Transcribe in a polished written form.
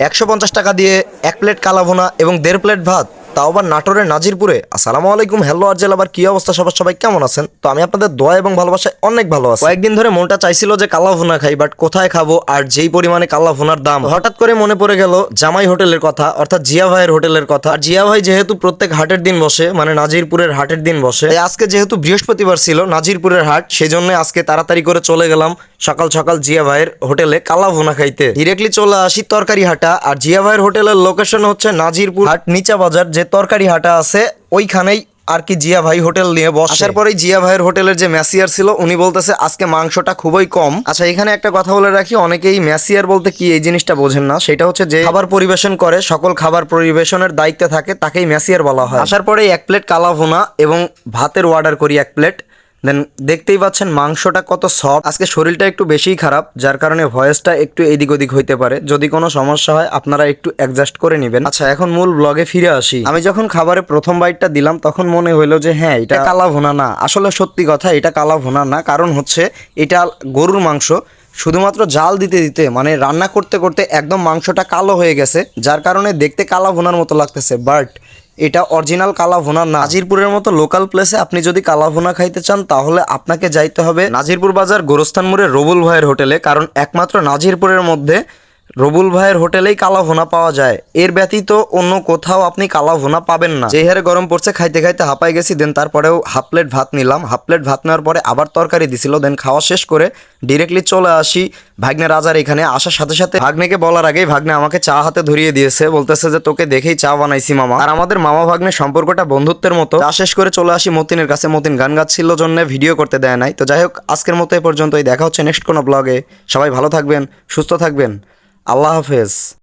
150 টাকা দিয়ে 1 প্লেট কালাভুনা এবং 1.5 প্লেট ভাত, তাও আবার নাটোরের নাজিরপুরে। আসসালামু আলাইকুম, হ্যালো আরজেল, আবার কি অবস্থা সবাই কেমন আছেন? তো আমি আপনাদের দোয়া এবং ভালোবাসায় অনেক ভালো আছি। কয়েকদিন ধরে মনটা চাইছিল যে কালাভুনা খাই, বাট কোথায় খাবো আর যেই পরিমাণে কালাভুনার দাম, হঠাৎ করে মনে পড়ে গেল জামাই হোটেলের কথা, অর্থাৎ জিয়া ভাইয়ের হোটেলের কথা। আর জিয়া ভাই যেহেতু প্রত্যেক হাটের দিন বসে, মানে নাজিরপুরের হাটের দিন বসে, তাই আজকে যেহেতু বৃহস্পতিবার ছিল নাজিরপুরের হাট, সেই জন্য আজকে তাড়াতাড়ি করে চলে গেলাম সকাল সকাল জিয়া ভাইয়ের হোটেলে কালাভুনা খাইতে। ডিরেক্টলি চলে আসি তরকারি হাটা। আর জিয়া ভাইয়ের হোটেলের লোকেশন হচ্ছে নাজিরপুর হাট নিচা বাজার, যে তরকারি হাটা আছে ওইখানেই আর কি জিয়া ভাই হোটেল নিয়ে বসে। আসার পরেই জিয়া ভাইয়ের হোটেলের যে ম্যাসিয়ার ছিল উনি বলতেছে আজকে মাংসটা খুবই কম। আচ্ছা, এখানে একটা কথা বলে রাখি, অনেকেই ম্যাসিয়ার বলতে কি এই জিনিসটা বোঝেন না। সেটা হচ্ছে যে খাবার পরিবেশন করে, সকল খাবার পরিবেশনের দায়িত্বে থাকে, তাকেই ম্যাসিয়ার বলা হয়। আসার পরেই 1 প্লেট কালাভুনা এবং ভাতের অর্ডার করি 1 প্লেট। দেন দেখতেই পাচ্ছেন মাংসটা কত সফট। আজকে শরীরটা একটু বেশিই খারাপ, যার কারণে ভয়েসটা একটু এদিক ওদিক হইতে পারে। যদি কোনো সমস্যা হয় আপনারা একটু অ্যাডজাস্ট করে নেবেন। আচ্ছা, এখন মূল ব্লগে ফিরে আসি। আমি যখন খাবারে প্রথম বাইটটা দিলাম তখন মনে হইলো যে হ্যাঁ, এটা কালাভুনা না। আসলে সত্যি কথা, এটা কালাভুনা না। কারণ হচ্ছে এটা গরুর মাংস। শুধুমাত্র জাল দিতে দিতে, মানে রান্না করতে করতে একদম মাংসটা কালো হয়ে গেছে, যার কারণে দেখতে কালাভুনার মতো লাগতেছে, বাট এটা অরিজিনাল কালাভুনা না। নাজিরপুরের মতো লোকাল প্লেসে আপনি যদি কালাভুনা খাইতে চান তাহলে আপনাকে যাইতে হবে নাজিরপুর বাজার গোরস্থান মোড়ে রবুল ভাইয়ের হোটেলে। কারণ একমাত্র নাজিরপুরের মধ্যে রবুল ভাইয়ের হোটেলেই কালাভুনা পাওয়া যায়। এর ব্যতীত অন্য কোথাও আপনি কালাভুনা পাবেন না। যে হারে গরম পড়ছে, খাইতে খাইতে হাঁপাই গেছি। দেন তারপরেও 1/2 প্লেট ভাত নিলাম। 1/2 প্লেট ভাত নেওয়ার পরে আবার তরকারি দিছিল। দেন খাওয়া শেষ করে ডিরেক্টলি চলে আসি ভাগ্নে রাজার এখানে। আসার সাথে সাথে ভাগ্নেকে বলার আগেই ভাগ্নে আমাকে চা হাতে ধরিয়ে দিয়েছে, বলতেছে যে তোকে দেখেই চা বানাইছি মামা। আর আমাদের মামা ভাগ্নের সম্পর্কটা বন্ধুত্বের মতো। চা শেষ করে চলে আসি মতিনের কাছে। মতিন গান গাচ্ছিল জন্য ভিডিও করতে দেয় নাই। তো যাই হোক, আজকের মতো এ পর্যন্তই। দেখা হচ্ছে নেক্সট কোনো ব্লগে। সবাই ভালো থাকবেন, সুস্থ থাকবেন। আল্লাহ হাফেজ।